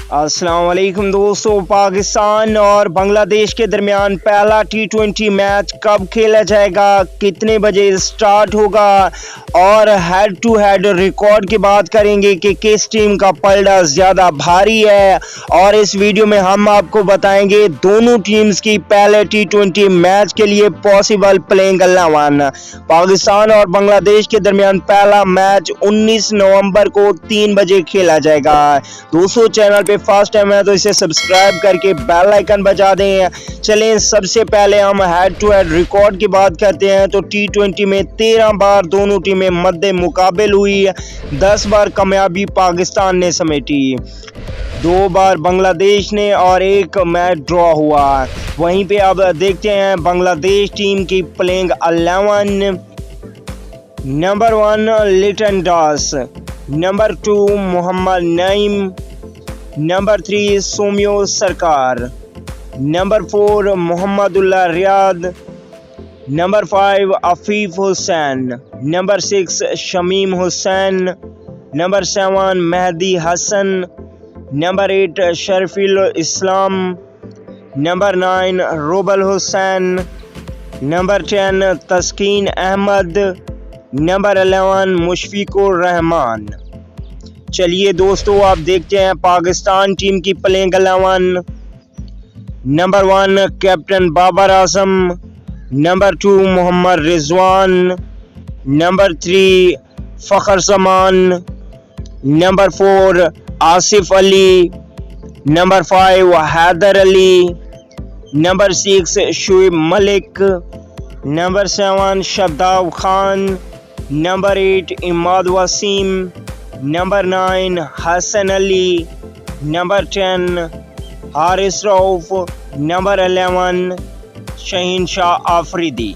अस्सलाम वालेकुम दोस्तों। पाकिस्तान और बांग्लादेश के दरमियान पहला T20 मैच कब खेला जाएगा, कितने बजे स्टार्ट होगा और हेड टू हेड रिकॉर्ड की बात करेंगे कि किस टीम का पलड़ा ज़्यादा भारी है। और इस वीडियो में हम आपको बताएंगे दोनों टीम्स की पहले T20 मैच के लिए पॉसिबल प्लेइंग 11। पाकिस्तान और बांग्लादेश के दरमियान पहला मैच 19 नवंबर को 3 बजे खेला जाएगा। दोस्तों, चैनल पे फर्स्ट टाइम है तो इसे सब्सक्राइब करके बेल आइकन बजा दें। चलें, सबसे पहले हम हेड टू हेड रिकॉर्ड की बात करते हैं तो T20 में 13 बार दोनों टीमें मद्दे मुकाबिल हुई, 10 बार कामयाबी पाकिस्तान ने समेटी, 2 बार बांग्लादेश ने और 1 मैच ड्रॉ हुआ। वहीं पे अब देखते हैं बांग्लादेश टीम की playing 11। Number 1 Liton Das, number 2 Mohammad Naim, number 3 Soumya Sarkar, number 4 Mahmudullah Riyad, number 5 Afif Hossain, number 6 Shamim Hossain, number 7 Mehidy Hasan, number 8 Shoriful Islam, number 9 Rubel Hossain, number 10 Taskin Ahmed, number 11 Mushfiqur Rahim. चलिए दोस्तों, आप देखते हैं पाकिस्तान टीम की playing 11। Number 1 captain Babar Azam, number 2 Mohammad Rizwan, number 3 Fakhar Zaman, number 4 Asif Ali, number 5 Haider Ali, number 6 Shoaib Malik, number 7 Shadab Khan, number 8 Imad Wasim, number 9 Hasan Ali, number 10 Haris Rauf, number 11 Shaheen Shah Afridi.